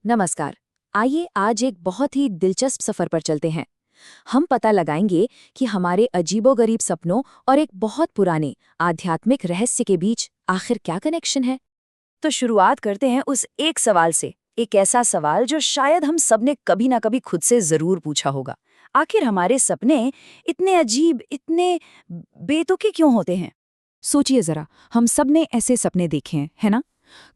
नमस्कार। आइए आज एक बहुत ही दिलचस्प सफर पर चलते हैं। हम पता लगाएंगे कि हमारे अजीबोगरीब सपनों और एक बहुत पुराने आध्यात्मिक रहस्य के बीच आखिर क्या कनेक्शन है। तो शुरुआत करते हैं उस एक सवाल से, एक ऐसा सवाल जो शायद हम सबने कभी ना कभी खुद से जरूर पूछा होगा। आखिर हमारे सपने इतने अजीब, इतने बेतुके क्यों होते हैं? सोचिए जरा, हम सब ने ऐसे सपने देखे हैं, है ना?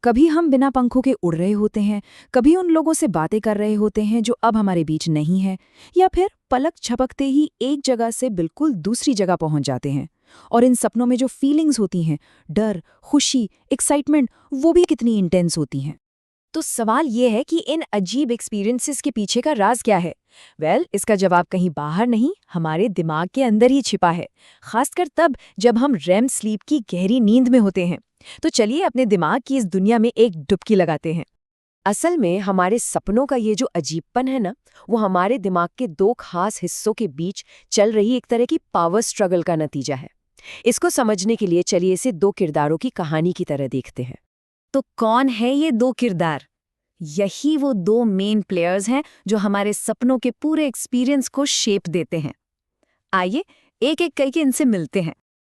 कभी हम बिना पंखों के उड़ रहे होते हैं, कभी उन लोगों से बातें कर रहे होते हैं जो अब हमारे बीच नहीं है, या फिर पलक झपकते ही एक जगह से बिल्कुल दूसरी जगह पहुंच जाते हैं। और इन सपनों में जो फीलिंग्स होती हैं, डर, खुशी, एक्साइटमेंट, वो भी कितनी इंटेंस होती हैं। तो सवाल ये है कि इन अजीब एक्सपीरियंसेस के पीछे का राज क्या है? इसका जवाब कहीं बाहर नहीं, हमारे दिमाग के अंदर ही छिपा है, खासकर तब जब हम रेम स्लीप की गहरी नींद में होते हैं। तो चलिए अपने दिमाग की इस दुनिया में एक डुबकी लगाते हैं। असल में हमारे सपनों का ये जो अजीबपन है ना, वो हमारे दिमाग के दो खास हिस्सों के बीच चल रही एक तरह की पावर स्ट्रगल का नतीजा है। इसको समझने के लिए चलिए इसे दो किरदारों की कहानी की तरह देखते हैं। तो कौन है ये दो किरदार? यही वो दो मेन प्लेयर्स हैं जो हमारे सपनों के पूरे एक्सपीरियंस को शेप देते हैं। आइए एक एक करके इनसे मिलते हैं।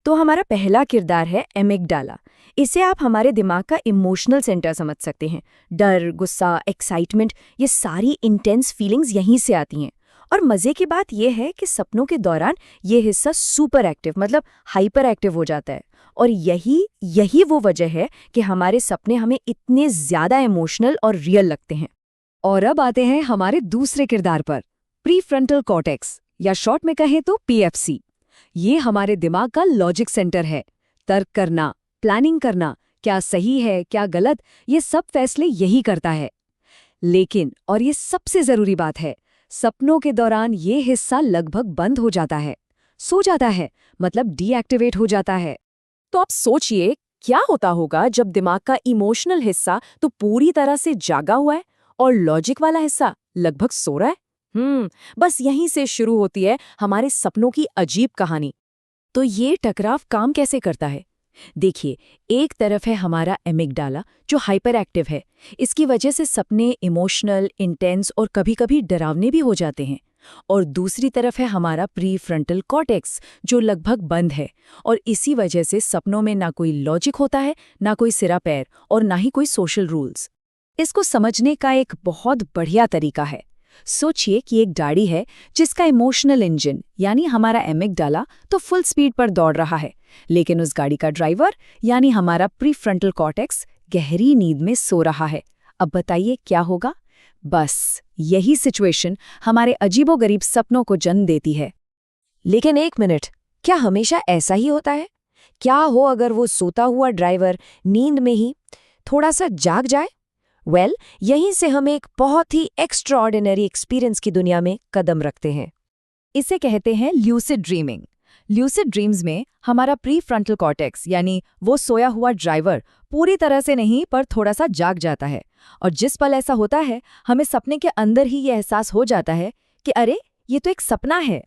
तो हमारा पहला किरदार है एमिगडाला। इसे आप हमारे दिमाग का इमोशनल सेंटर समझ सकते हैं। डर, गुस्सा, एक्साइटमेंट, ये सारी इंटेंस फीलिंग्स यहीं से आती हैं। और मजे की बात यह है कि सपनों के दौरान ये हिस्सा सुपर एक्टिव, मतलब हाइपर एक्टिव हो जाता है। और यही यही वो वजह है कि हमारे सपने हमें इतने ज्यादा इमोशनल और रियल लगते हैं। और अब आते हैं हमारे दूसरे किरदार पर, प्रीफ्रंटल कॉर्टेक्स, या शॉर्ट में कहें तो पीएफसी। ये हमारे दिमाग का लॉजिक सेंटर है। तर्क करना, प्लानिंग करना, क्या सही है क्या गलत, ये सब फैसले यही करता है। लेकिन, और ये सबसे जरूरी बात है, सपनों के दौरान ये हिस्सा लगभग बंद हो जाता है, सो जाता है, मतलब डीएक्टिवेट हो जाता है। तो आप सोचिए क्या होता होगा जब दिमाग का इमोशनल हिस्सा तो पूरी तरह से जागा हुआ है और लॉजिक वाला हिस्सा लगभग सो रहा है। बस यहीं से शुरू होती है हमारे सपनों की अजीब कहानी। तो ये टकराव काम कैसे करता है? देखिए, एक तरफ है हमारा एमिगडाला जो हाइपर एक्टिव है। इसकी वजह से सपने इमोशनल, इंटेंस और कभी-कभी डरावने भी हो जाते हैं। और दूसरी तरफ है हमारा प्रीफ्रंटल कॉर्टेक्स जो लगभग बंद है। और इसी वजह से सपनों में ना कोई लॉजिक होता है, ना कोई सिरा पैर, और ना ही कोई सोशल रूल्स। इसको समझने का एक बहुत बढ़िया तरीका है। सोचिए कि एक गाड़ी है जिसका इमोशनल इंजन यानी हमारा एमिगडाला तो फुल स्पीड पर दौड़ रहा है, लेकिन उस गाड़ी का ड्राइवर यानी हमारा प्रीफ्रंटल कॉर्टेक्स गहरी नींद में सो रहा है। अब बताइए क्या होगा? बस यही सिचुएशन हमारे अजीबोगरीब सपनों को जन्म देती है। लेकिन एक मिनट, क्या हमेशा ऐसा ही होता है? क्या हो अगर वो सोता हुआ ड्राइवर नींद में ही थोड़ा सा जाग जाए? यहीं से हम एक बहुत ही एक्स्ट्राऑर्डिनरी एक्सपीरियंस की दुनिया में कदम रखते हैं। इसे कहते हैं ल्यूसिड ड्रीमिंग। ल्यूसिड ड्रीम्स में हमारा प्रीफ्रंटल कॉर्टेक्स यानी वो सोया हुआ ड्राइवर पूरी तरह से नहीं पर थोड़ा सा जाग जाता है। और जिस पल ऐसा होता है, हमें सपने के अंदर ही ये एहसास हो जाता है कि अरे, ये तो एक सपना है।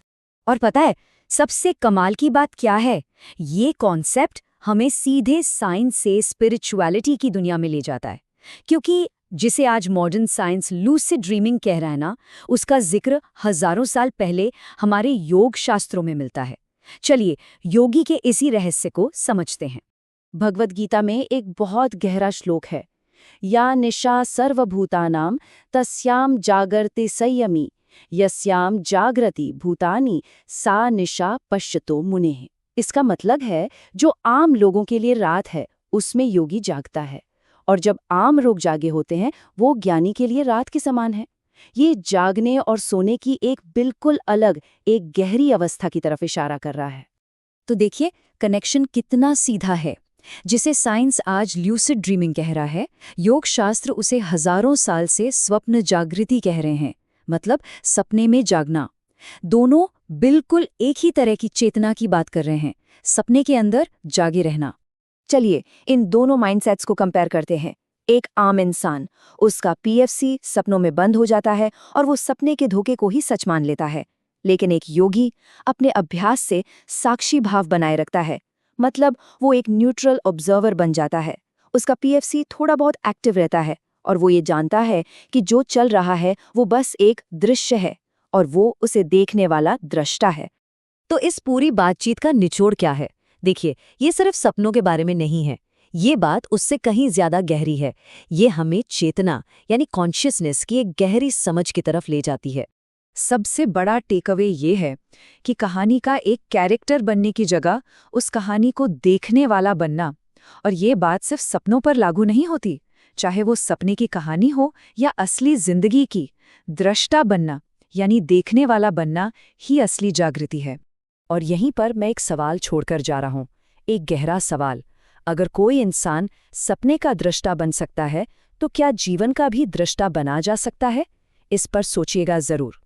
और पता है सबसे कमाल की बात क्या है? ये कॉन्सेप्ट हमें सीधे साइंस से स्पिरिचुअलिटी की दुनिया में ले जाता है। क्योंकि जिसे आज मॉडर्न साइंस लूसिड ड्रीमिंग कह रहा है ना, उसका जिक्र हजारों साल पहले हमारे योग शास्त्रों में मिलता है। चलिए योगी के इसी रहस्य को समझते हैं। भगवद गीता में एक बहुत गहरा श्लोक है, या निशा सर्वभूतानां तस्याम जागर्ति संयमी यस्याम जागृति भूतानि सा निशा पश्यतो मुनेः। इसका मतलब है जो आम लोगों के लिए रात है उसमें योगी जागता है, और जब आम लोग जागे होते हैं वो ज्ञानी के लिए रात के समान है। ये जागने और सोने की एक बिल्कुल अलग, एक गहरी अवस्था की तरफ इशारा कर रहा है। तो देखिए कनेक्शन कितना सीधा है। जिसे साइंस आज ल्यूसिड ड्रीमिंग कह रहा है, योग शास्त्र उसे हजारों साल से स्वप्न जागृति कह रहे हैं, मतलब सपने में जागना। दोनों बिल्कुल एक ही तरह की चेतना की बात कर रहे हैं, सपने के अंदर जागे रहना। चलिए इन दोनों माइंडसेट्स को कंपेयर करते हैं। एक आम इंसान, उसका पीएफसी सपनों में बंद हो जाता है और वो सपने के धोखे को ही सच मान लेता है। लेकिन एक योगी अपने अभ्यास से साक्षी भाव बनाए रखता है, मतलब वो एक न्यूट्रल ऑब्जर्वर बन जाता है। उसका पीएफसी थोड़ा बहुत एक्टिव रहता है और वो ये जानता है कि जो चल रहा है वो बस एक दृश्य है और वो उसे देखने वाला दृष्टा है। तो इस पूरी बातचीत का निचोड़ क्या है? देखिए, ये सिर्फ सपनों के बारे में नहीं है। ये बात उससे कहीं ज्यादा गहरी है। ये हमें चेतना यानी कॉन्शियसनेस की एक गहरी समझ की तरफ ले जाती है। सबसे बड़ा टेकअवे ये है कि कहानी का एक कैरेक्टर बनने की जगह उस कहानी को देखने वाला बनना। और ये बात सिर्फ सपनों पर लागू नहीं होती, चाहे वो सपने की कहानी हो या असली जिंदगी की। दृष्टा बनना यानी देखने वाला बनना ही असली जागृति है। और यहीं पर मैं एक सवाल छोड़कर जा रहा हूं, एक गहरा सवाल। अगर कोई इंसान सपने का दृष्टा बन सकता है, तो क्या जीवन का भी दृष्टा बना जा सकता है? इस पर सोचिएगा जरूर।